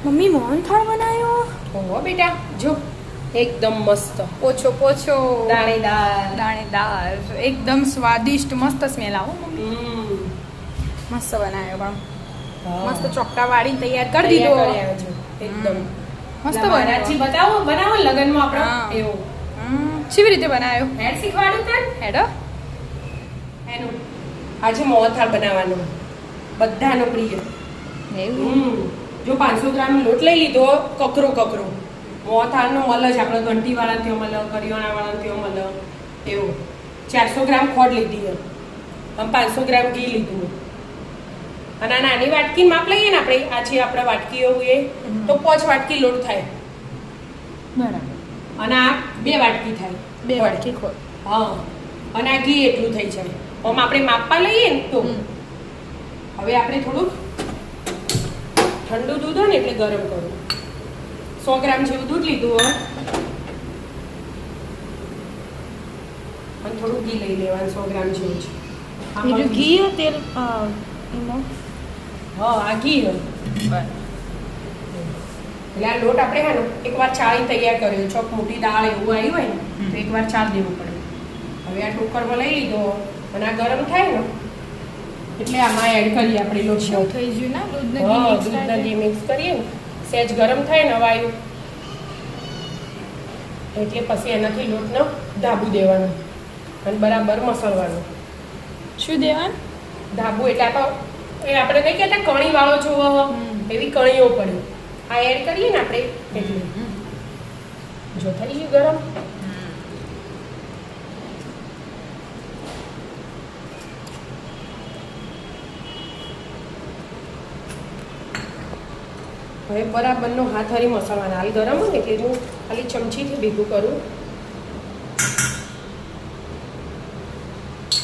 Mummy mohanthal બનાવ્યો. ઓહો બેટા જો એકદમ મસ્ત પોછો પોછો દાણેદાર દાણેદાર એકદમ સ્વાદિષ્ટ મસ્ત સ્મેલ આવો મમ્મી. મસ્ત બનાવ્યો પણ મસ્ત ચોકટા વાળી તૈયાર કરી દીધો. એકદમ મસ્ત બનાજી બનાવ્યો. બનાવો લગનમાં હા. આપણે એવું કેવી રીતે બનાવ્યો? હેડ શીખવાડ્યું તને હેડો. એનું આજે મોહનથાળ બનાવવાનો બધાનો પ્રિય. જો 500 ગ્રામ લોટ લઈ લીધો કકરો મોહનથાળનો મલ જ આપણે ઘંટીવાળા ત્યો મલ કરિયાણાવાળા ત્યો મલ એવું 400 ગ્રામ ખોડ લીધી આમ 500 ગ્રામ ઘી લીધું અને આ નાની વાટકી માપ લઈએ ને આપણે આ છે આપણે વાટકીઓ એ તો 5 વાટકી લોટ થાય બરાબર. અને આ 2 વાટકી થાય 2 વાટકી ખોળ. હા અને આ ઘી એટલું થઈ જાય આમ આપણે માપવા લઈએ ને તો હવે આપણે થોડુંક ઠંડુ દૂધ હોય ને એટલે ગરમ કરું 100 ગ્રામ જેવું દૂધ લીધું હોય અને થોડું ઘી લઈ લેવાનું 100 ગ્રામ જેવું છે બીજું ઘી તેલ એમાં હા આ ઘી હોય એટલે આ લોટ આપણે હે ને એકવાર ચાળી તૈયાર કર્યો ચોક મોટી દાળ એવું આવ્યું હોય ને તો એકવાર ચાળ દેવું પડે હવે આ ટોકરમાં લઈ લીધો અને આ ગરમ થાય ને એટલે આમાં એડ કરીએ આપણે લોટ શું થઈ ગયું ના દૂધને દૂધને ઘી મિક્સ કરીએ ને સહેજ ગરમ થાય ને હવાયું એટલે પછી એનાથી લોટનો ધાબુ દેવાનું અને બરાબર મસળવાનું. શું દેવાનું? ધાબુ એટલે એ આપણે નહીં કહેતા કણી વાળો જોવો એવી કણીઓ પડે આ એડ કરીએ ને આપણે એટલે જો થઈ ગયું ગરમ. હવે બરાબરનો હાથ હરી મસાલાના હાલ ગરમ હોય ને એટલે હું ખાલી ચમચીથી ભેગું કરું.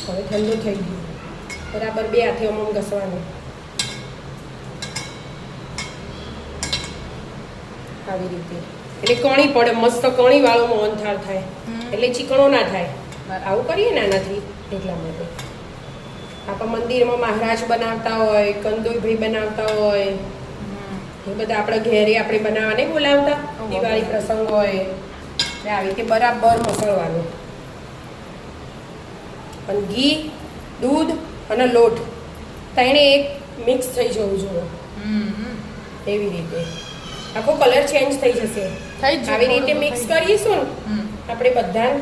હવે ઠંડુ થઈ ગયું બરાબર 2 હાથે અમમ ઘસવાનું આવી રીતે એટલે કણી પડે મસ્ત કણી વાળો મોહનથાળ થાય એટલે ચીકણો ના થાય. આવું કરીએ ને આનાથી એટલા માટે આપણા મંદિરમાં મહારાજ બનાવતા હોય કંદોઈભાઈ બનાવતા હોય એ બધા આપણે ઘેરે આપણે બનાવવા નહીં બોલાવતા દિવાળી પ્રસંગ હોય એટલે આવી રીતે બરાબર મસળવાનું અને ઘી દૂધ અને લોટ ત્રણે એક મિક્સ થઈ જવું જોઈએ એવી રીતે આખો કલર ચેન્જ થઈ જશે આવી રીતે મિક્સ કરીશું ને આપણે બધા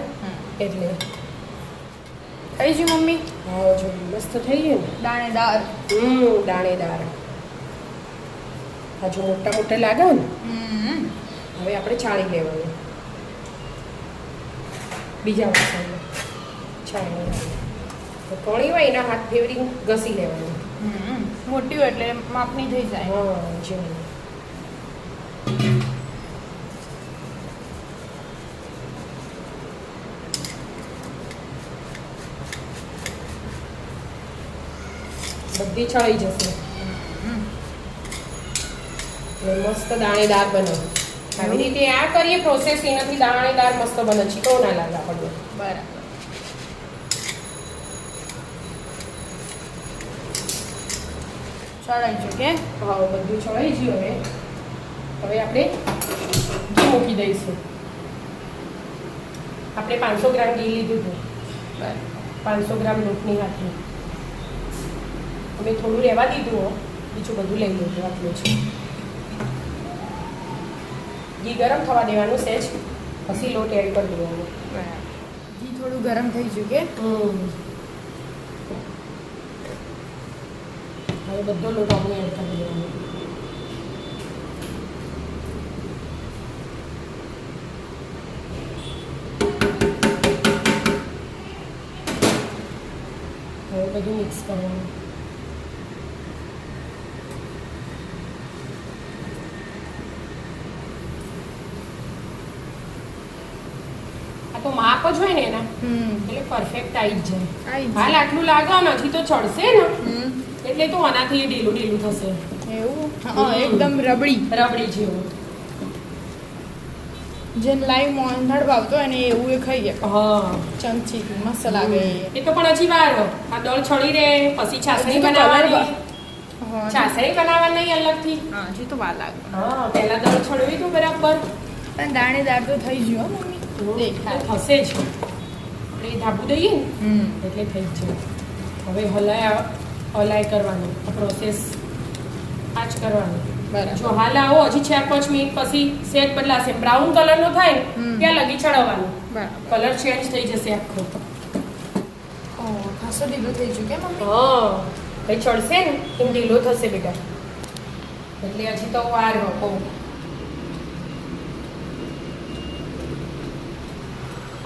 એટલે થઈ ગયું મમ્મી? હા જો મસ્ત થઈ ગયું ને દાણેદાર. દાણેદાર આ જો મોટા મોટા લાગે ને હવે આપણે ચાળી લેવાનું બીજા વાસણમાં ચાળી કણી હોય એના હાથ ફેવરી ઘસી લેવાનું મોટી હોય એટલે માપની થઈ જાય. હા જો બધી ચડી જશે મસ્ત દાણેદાર બને આવી રીતે આ કરીએ પ્રોસેસ એનાથી દાણેદાર મસ્ત બને ચીકણો ના લાગે આપણને. બરાબર. ચડાઈ ગયું કે? હા બધું ચડાઈ ગયું. હવે આપણે ઘી મૂકી દઈશું. આપણે 500 ગ્રામ ઘી લીધું હતું 500 ગ્રામ લોટની હાથની અમે થોડું રહેવા દીધું હો બીજું બધું લઈ લીધું આટલું છે. ઘી ગરમ થવા દેવાનું સહેજ પછી લોટ એડ કરી દેવાનો. ઘી થોડું ગરમ થઈ ગયું કે? હવે બધો લોટ આપણે એડ કરી દેવાનો. હવે બધું મિક્સ કરવાનું. તો માપ જ હોય ને એના એટલે પરફેક્ટ આવી જ જાય. હાલ આટલું લાગે નથી તો ચડશે ને એટલે તો આનાથી ઢીલું ઢીલું થશે. એવું? હા એકદમ રબડી જેવું. જેને લાઈવ મોહનથાળ ભાવતો હોય ને એવું એ ખાઈ ગયા. હા ચમચી મસ્ત લાગે એ તો પણ હજી વાર આ દળ છડી રહે પછી છાસણી બનાવવાની ચાસણી બનાવવાની અલગથી. હા હજી તો વાર લાગે. હા પહેલા દળ છોડવી તું બરાબર. પણ દાણેદાર તો થઈ ગયો હો મમ્મી. દેખાય. થશે જ આપણે ધાબુ દઈએ ને એટલે થઈ જ જાય. હવે હલાય કરવાનું પ્રોસેસ આ જ કરવાનું. બરાબર. જો હાલ આવો હજી 4-5 મિનિટ પછી સેટ બદલાશે, બ્રાઉન કલરનો થાય ને ત્યાં લગી ચડાવવાનું. બરાબર. કલર ચેન્જ થઈ જશે આખો. ખાસો ઢીલો થઈ ગયું કે મમ્મી? હા ભાઈ ચડશે ને એમ ઢીલો થશે બેટા, એટલે હજી તો વાર બહુ.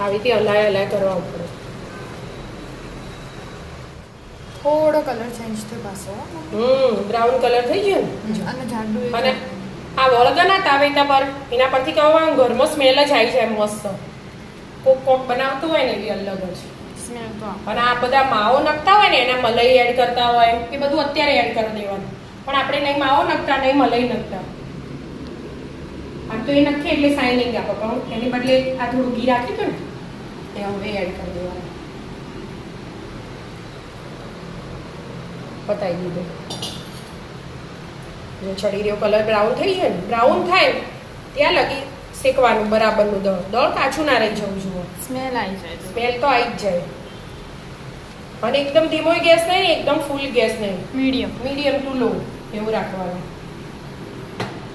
આવી રીતે હલાય કરવા પડે. થોડો કલર ચેન્જ થયો પાછો હો મમ્મી. બ્રાઉન કલર થઈ ગયો ને. અને જાડું અને આ વળગના તાવેતા પર એના પરથી કહું ઘરમાં સ્મેલ જ આવી જાય મસ્ત. કોક બનાવતું હોય ને એવી અલગ જ સ્મેલ તો અને આ બધા માવો નાખતા હોય ને એના મલાઈ એડ કરતા હોય એ બધું અત્યારે એડ કરી દેવાનું. પણ આપણે નહીં માવો નાખતા નહીં મલાઈ નાખતા. આમ તો એ નાખીએ એટલે શાઇનિંગ આપે, પણ એની બદલે આ થોડું ઘી રાખ્યું હતું ને એ હવે એડ કરી દેવાનું. પતાવી દીધું. જો ચડી રહ્યો કલર બ્રાઉન થઈ જાય ને, બ્રાઉન થાય ને ત્યાં લગી શેકવાનું બરાબરનું દળ કાચું ના રહી જવું જોઈએ. સ્મેલ આવી જાય. સ્મેલ તો આવી જ જાય. અને એકદમ ધીમો ગેસ નહીં, એકદમ ફૂલ ગેસ નહીં, મીડિયમ ટુ લો એવું રાખવાનું.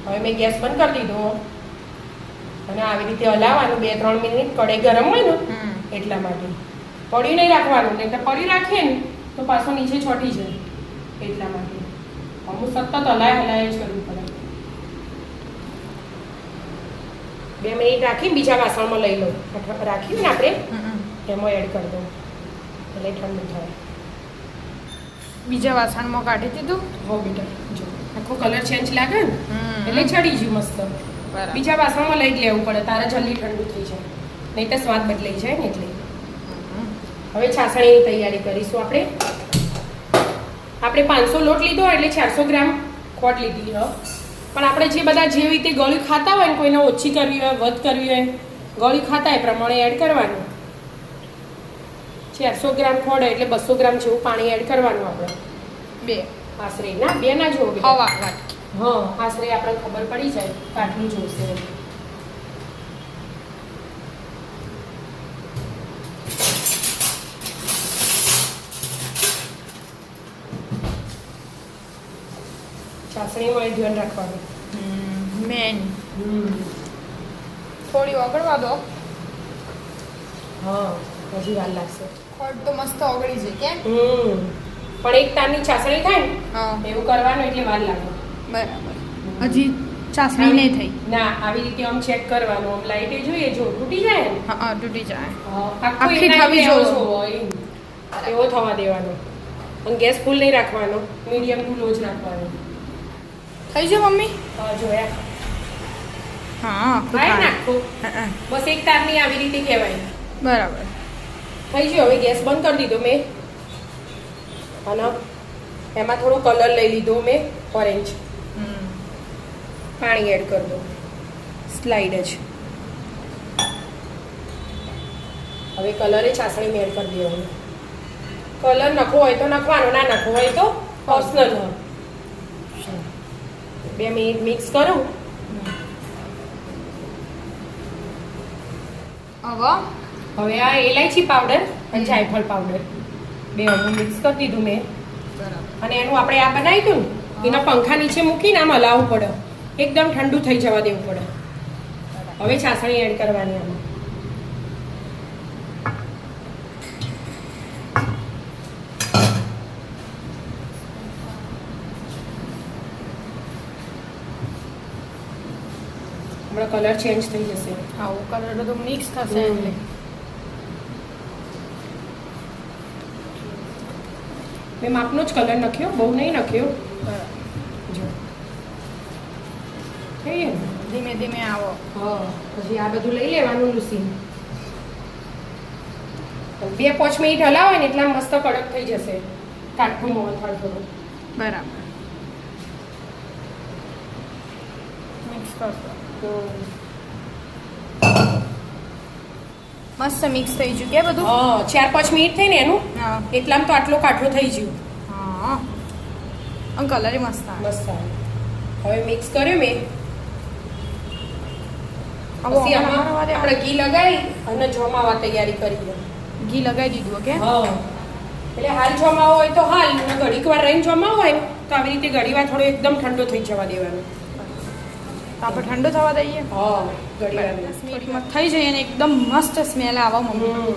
હવે મેં ગેસ બંધ કરી દીધો અને આવી રીતે હલાવવાનું 2-3 મિનિટ. કઢાઈ ગરમ હોય ને એટલા માટે પડ્યું નહીં રાખવાનું, નહીં તો પડ્યું રાખીએ ને તો પાછો નીચે ચોંટી જાય એટલા માટે અમુક સતત હલાય જ કરવું પડે. 2 મિનિટ રાખીને બીજા વાસણમાં લઈ લો. રાખ્યું ને આપણે એમાં એડ કરી દો એટલે ઠંડુ થાય. બીજા વાસણમાં કાઢી દીધું. હો બેટા જો આખો કલર ચેન્જ લાગે ને એટલે ચડી ગયું મસ્ત. બરાબર. બીજા વાસણમાં લઈ જ લેવું પડે તારે જલ્દી ઠંડુ થઈ જાય, નહીં તો સ્વાદ બદલાઈ જાય ને એટલે. હવે છાસણીની તૈયારી કરીશું આપણે. આપણે 500 લોટ લીધો એટલે 400 ગ્રામ ખોટ લીધી હ. પણ આપણે જે બધા જેવી રીતે ગળી ખાતા હોય ને, કોઈને ઓછી કરવી હોય વધ કરવી હોય, ગળી ખાતા એ પ્રમાણે એડ કરવાનું. 400 ગ્રામ ખોડ એટલે 200 ગ્રામ જેવું પાણી એડ કરવાનું આપણે. 2 આશરે ના 2 ના જોવો બેટા. હવા વાટ. હા આશરે આપણને ખબર પડી જાય કાટલું જોશે. ચાસણીમાં એ ધ્યાન રાખવાનું. મેન થોડી ઓગળવા દો. હા હજી વાર લાગશે. ખોટ તો મસ્ત ઓગળી જાય કેમ? પણ એક તારની ચાસણી થાય ને હા એવું કરવાનું એટલે વાર લાગે. બરાબર. હજી ચાસણી નહીં થઈ. ના આવી રીતે આમ ચેક કરવાનું. આમ લાઈટે જોઈએ જો તૂટી જાય ને હા તૂટી જાય. આખી થવી જોઈએ એવો થવા દેવાનો. અને ગેસ ફૂલ નહીં રાખવાનો, મીડિયમ ટુ લો જ રાખવાનો. થઈ જાય મમ્મી? જોયા હા ભાઈ નાખું. બસ એક તારની આવી રીતે કહેવાય. બરાબર. થઈ ગયો. હવે ગેસ બંધ કરી દીધો મેં અને એમાં થોડો કલર લઈ લીધો મેં ઓરેન્જ. પાણી એડ કરી દો સ્લાઈડ જ. હવે કલરે ચાસણી એડ કરી દેવાનું. કલર નાખવો હોય તો નાખવાનો, ના નાખવો હોય તો પર્સનલ. 2 મિનિટ મિક્સ કરું. હવે આ એલાયચી પાવડર અને જાયફળ પાવડર 2 મિક્સ કરી દીધું મેં. અને એનું આપણે આ બનાવી હતું ને એના પંખા નીચે મૂકીને આમ હલાવવું પડે, એકદમ ઠંડુ થઈ જવા દેવું પડે. હવે છાસણી એડ કરવાની આમાં. હમણાં કલર ચેન્જ થઈ જશે. આવો કલર બધો મિક્સ થશે એટલે. મેં માપનો જ કલર નાખ્યો, બહુ નહીં નાખ્યો. જો થઈ ગયું. ધીમે ધીમે આવો. હા પછી આ બધું લઈ લેવાનું લૂસી. 2-5 મિનિટ હલાવો ને એટલા મસ્ત કડક થઈ જશે. કાઠું મોહન થોડું. બરાબર. મિક્સ કરશો તો મસ્ત મિક્સ થઈ ગયું કે બધું? હા 4-5 મિનિટ થઈ ને એનું હા એટલામાં તો આટલો કાઠો થઈ ગયો. હા અને કલર મસ્ત આવે. મસ્ત આવે. હવે મિક્સ કર્યો મેં. પછી આમાં આપણે ઘી લગાવી અને જમાવા તૈયારી કરી. ઘી લગાવી દીધું ઓકે. હા, એટલે હાલ જમાવો હોય તો હાલ, ઘડીક વાર રહીને જમાવો હોય તો આવી રીતે ઘડી વાર થોડો એકદમ ઠંડો થઈ જવા દેવાનો. તો આપણે ઠંડો થવા દઈએ. હા, ઘડી વાર 10 મિનિટમાં થઈ જાય અને એકદમ મસ્ત સ્મેલ આવે મમ્મી.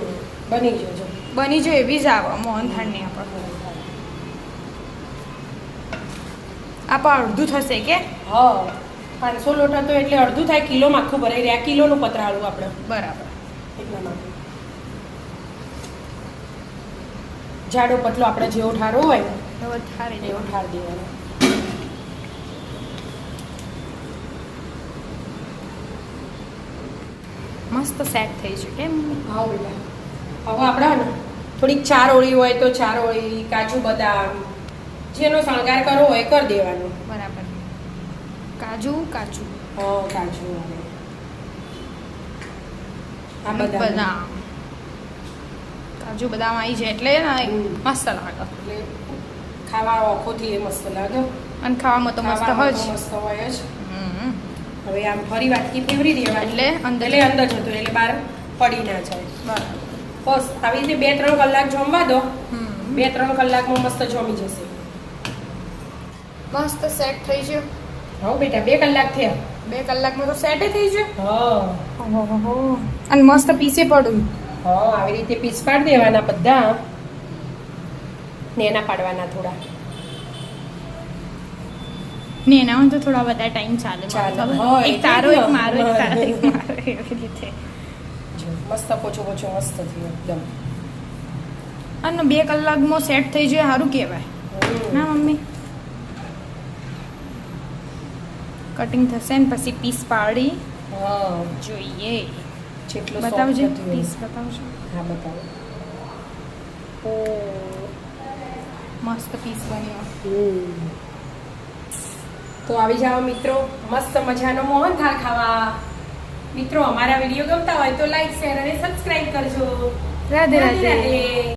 બની જજો. બની જાય એવી જ આવે મોહનથાળની આપણે. આપણે અડધું થશે કે? હા, 500 લોટ હતો એટલે અડધું થાય, કિલોમાં આખું ભરાઈ રહ્યા. કિલોનું પતરાળું આપણે. બરાબર. એટલા માટે જાડો પતલો આપણે જેવો ઠારો હોય ને હવે થાળી એવો ઠાર દેવાનો. મસ્ત સેટ થઈ છે કેમ? હા બેટા. હવે આપણે ને થોડીક ચાર ઓળી હોય તો ચાર ઓળી, કાજુ બદામ જેનો શણગાર કરવો હોય કરી દેવાનો. બરાબર. કાજુ કાજુ હા, કાજુ આવે. આ બદામ બદામ કાજુ બદામ આવી જાય એટલે ને મસ્ત લાગે. એટલે ખાવા ઓખોથી એ મસ્ત લાગે. અને ખાવામાં તો મસ્ત ખાવામાં હોય તો જ. મસ્ત હોય જ. હમ. હવે આમ ફરી વાટકી ફેવરી દેવાની એટલે અંદર અંદર જતું રહે, એટલે બહાર પડી ના જાય. બરાબર. બસ આવી રીતે 2-3 કલાક જમવા દો. હમ. 2-3 કલાકમાં મસ્ત જમી જશે. મસ્ત સેટ થઈ ગયું. હા બેટા, 2 કલાક થયા. 2 કલાકમાં તો સેટ થઈ ગયું. હા ઓહો. અને મસ્ત પીસે પડ્યું. હા, આવી રીતે પીસ પાડી દેવાના બધા ને એના પાડવાના થોડા. ને એનામાં તો થોડા બધા ટાઈમ ચાલે. ચાલે. ખબર? હા, એક એટલે તારો જ એક ને. મારો એક તારો એક મારો એવી રીતે. જો, મસ્ત પોચો પોચો મસ્ત થયું એકદમ. અને 2 કલાકમાં સેટ થઈ જાય સારું કહેવાય ના મમ્મી? કટિંગ થશે ને પછી પીસ પાડી હા, જોઈએ. જેટલો બતાવજો soft થતું હોય. પીસ બતાવજો. હા, બતાવો. ઓ મસ્ત પીસ બન્યો. તો આવી જાઓ મિત્રો, મસ્ત મજાનો મોહનથાળ ખાવા. મિત્રો, અમારા વિડીયો ગમતા હોય તો લાઈક, શેર અને સબસ્ક્રાઇબ કરજો. રાધે રાધે. રાધે.